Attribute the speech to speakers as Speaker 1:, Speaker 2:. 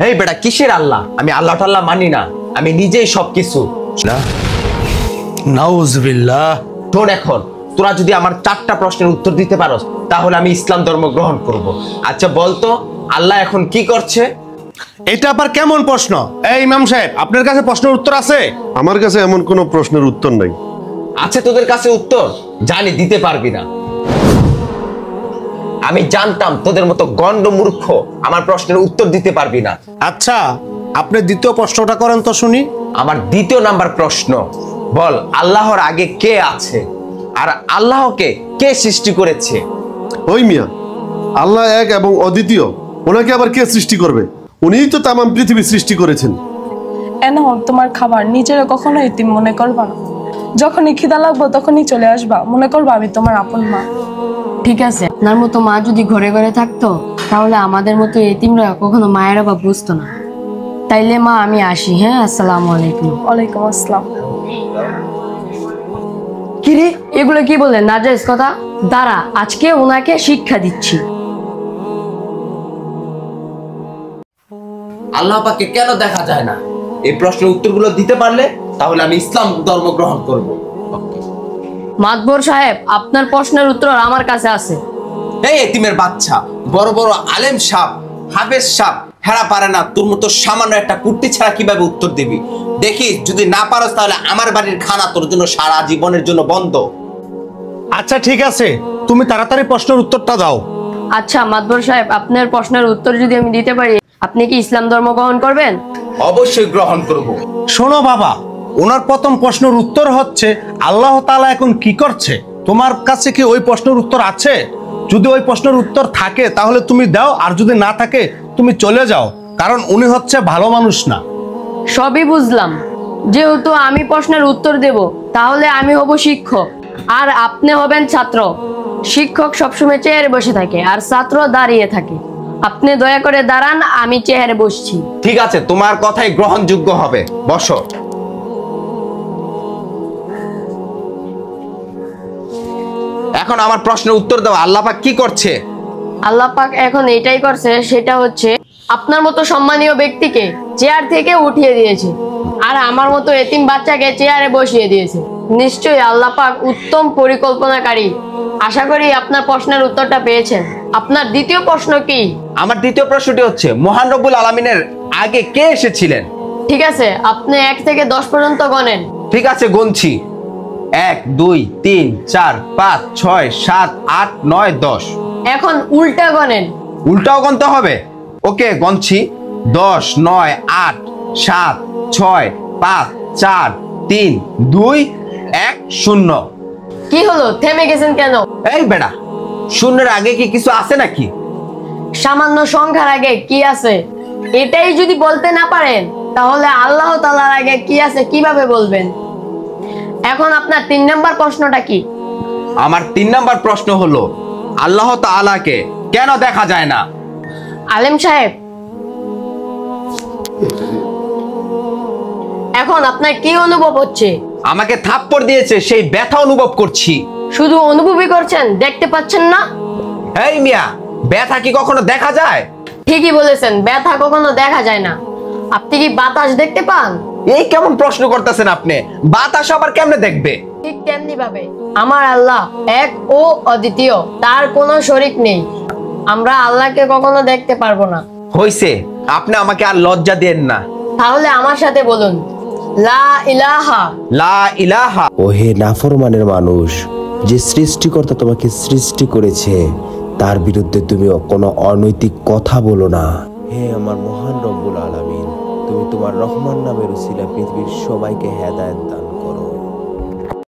Speaker 1: এই বেটা কিসের আল্লাহ? আমি আল্লাহ টাল্লাহ মানি না, আমি নিজেই সবকিছু।
Speaker 2: নাউজুবিল্লাহ।
Speaker 1: শোন, এখন তোরা যদি আমার 4টা প্রশ্নের উত্তর দিতে পারোস তাহলে আমি ইসলাম ধর্ম গ্রহণ করব। আচ্ছা বলতো, আল্লাহ এখন কি করছে?
Speaker 2: এটা আবার কেমন প্রশ্ন? এই ইমাম সাহেব, আপনার কাছে প্রশ্নের উত্তর আছে?
Speaker 3: আমার কাছে এমন কোনো প্রশ্নের উত্তর নাই।
Speaker 1: আছে তোদের কাছে উত্তর? জানি দিতে পারবি না। আমি জানতাম তোদের মতো গন্ড মূর্খ আমার প্রশ্নের উত্তর দিতে পারবি না।
Speaker 2: আচ্ছা, আপনি দ্বিতীয় প্রশ্নটা করেন তো শুনি।
Speaker 1: আমার দ্বিতীয় নাম্বার প্রশ্ন, বল আল্লাহর আগে কে আছে আর আল্লাহকে কে সৃষ্টি করেছে?
Speaker 3: ওই মিয়া, আল্লাহ এক এবং অদ্বিতীয়, ওনাকে আবার কে সৃষ্টি করবে? উনিই তো তামাম পৃথিবী সৃষ্টি করেছেন।
Speaker 4: এনাও তোমার খাবার, নিজেরা কখনো এতিম মনে করবা না। যখনই খিদা লাগবো তখনই চলে আসবা, মনে করবা আমি তোমার আপন মা।
Speaker 5: ঠিক আছে, আপনার মতো মা যদি ঘরে ঘরে থাকতো তাহলে আমাদের মতো এতিমরা কখনো মায়ের অভাব বুঝতো না। তাইলে মা আমি আসি। হ্যাঁ, আসসালামু আলাইকুম।
Speaker 4: ওয়ালাইকুম আসসালাম।
Speaker 5: কিরে, এগুলো কি বলে নাজায়েজ কথা? দাঁড়া, আজকে ওনাকে শিক্ষা দিচ্ছি।
Speaker 1: আল্লাহ পাককে কেন দেখা যায় না? এই প্রশ্নের উত্তরগুলো দিতে পারলে তাহলে আমি ইসলাম ধর্ম গ্রহণ করব।
Speaker 5: মাতবর সাহেব, আপনার প্রশ্নের উত্তর আমার কাছে আছে।
Speaker 1: এই এতিমের বাচ্চা, বড় বড় আলেম সাহেব, হাফেজ সাহেব হেরা পারে না, তোর মতো সামান্য একটা কুর্তি ছাড়া কিভাবে উত্তর দিবি? দেখি যদি না পারস তাহলে আমার বাড়ির খানা তোর জন্য সারা জীবনের জন্য বন্ধ।
Speaker 2: আচ্ছা ঠিক আছে, তুমি তাড়াতাড়ি প্রশ্নের উত্তরটা দাও।
Speaker 5: আচ্ছা মাতবর সাহেব, আপনার প্রশ্নের উত্তর যদি আমি দিতে পারি, আপনি কি ইসলাম ধর্ম গ্রহণ করবেন?
Speaker 1: অবশ্যই গ্রহণ করব।
Speaker 2: শোনো বাবা, ওনার প্রথম প্রশ্নের উত্তর হচ্ছে আল্লাহ তাআলা এখন কি করছে। তোমার কাছে কি ওই প্রশ্নের উত্তর আছে? যদি ওই প্রশ্নের উত্তর থাকে তাহলে তুমি দাও, আর যদি না থাকে তুমি চলে যাও, কারণ উনি হচ্ছে ভালো মানুষ না।
Speaker 5: সবই বুঝলাম। যেহেতু আমি প্রশ্নের উত্তর দেব, তাহলে আমি হব শিক্ষক আর আপনি হবেন ছাত্র। শিক্ষক সবসময় চেয়ারে বসে থাকে আর ছাত্র দাঁড়িয়ে থাকে। আপনি দয়া করে দাঁড়ান, আমি চেয়ারে বসছি।
Speaker 1: ঠিক আছে, তোমার কথাই গ্রহণযোগ্য হবে, বসো। এখন আমার প্রশ্নের উত্তর দাও, আল্লাহ পাক কি করছে?
Speaker 5: আল্লাহ পাক এখন এটাই করছে, সেটা হচ্ছে আপনার মতো সম্মানীয় ব্যক্তিকে চেয়ার থেকে উঠিয়ে দিয়েছে আর আমার মতো এতিম বাচ্চাকে চেয়ারে বসিয়ে দিয়েছে। নিশ্চয়ই আল্লাহ পাক উত্তম পরিকল্পনাকারী। আশা করি আপনার প্রশ্নের উত্তরটা পেয়েছেন। আপনার দ্বিতীয় প্রশ্ন কি?
Speaker 1: আমার দ্বিতীয় প্রশ্নটি হচ্ছে মহান রব্বুল আলামিনের আগে কে এসেছিলেন?
Speaker 5: ঠিক আছে, আপনি 1 থেকে 10 পর্যন্ত গণেন।
Speaker 1: ঠিক আছে, গুনছি। 1 2 3 4 5 6 7 8 9 10।
Speaker 5: এখন উল্টা গণেন।
Speaker 1: উল্টাও গুনতে হবে? ওকে, গুনছি। 10 9 8 7 6 5 4 3 2 1 0।
Speaker 5: কি হলো, থেমে গেছেন কেন?
Speaker 1: এই বেটা, শূন্যের আগে কি কিছু আছে নাকি?
Speaker 5: সামান্য সংখ্যার আগে কি আছে এটাই যদি বলতে না পারেন, তাহলে আল্লাহ তাআলার আগে কি আছে কিভাবে বলবেন? এখন আপনার 3 নাম্বার প্রশ্নটা কি?
Speaker 1: আমার 3 নাম্বার প্রশ্ন হলো আল্লাহ তাআলাকে কেন দেখা যায় না?
Speaker 5: আলেম সাহেব, এখন আপনার কি অনুভব হচ্ছে?
Speaker 1: আমাকে থাপ্পড় দিয়েছে, সেই ব্যথা অনুভব করছি।
Speaker 5: শুধু অনুভবই করছেন, দেখতে পাচ্ছেন না?
Speaker 1: এই মিয়া, ব্যথা কি কখনো দেখা যায়?
Speaker 5: ঠিকই বলেছেন, ব্যথা কখনো দেখা যায় না। আপনি কি বাতাস দেখতে পান?
Speaker 1: এই কেমন প্রশ্ন করতেছেন আপনি? বাতাস আবার কেমনে দেখবে?
Speaker 5: ঠিক তেমনি ভাবে আমার আল্লাহ এক ও অদ্বিতীয়, তার কোনো শরীক নেই। আমরা আল্লাহকে কখনো দেখতে পারবো না।
Speaker 1: হইছে, আপনি আমাকে আর লজ্জা দেন না।
Speaker 5: তাহলে আমার সাথে বলুন, লা ইলাহা।
Speaker 1: লা ইলাহা।
Speaker 6: ওহে নাফরমানের মানুষ, যে সৃষ্টিকর্তা তোমাকে সৃষ্টি করেছে তার বিরুদ্ধে তুমি কোনো অনৈতিক কথা বলো না। হে আমার মহান রব্বুল আলামিন, তুমি তোমার রহমান নামের উসিলায় পৃথিবীর সবাইকে হেদায়েত দান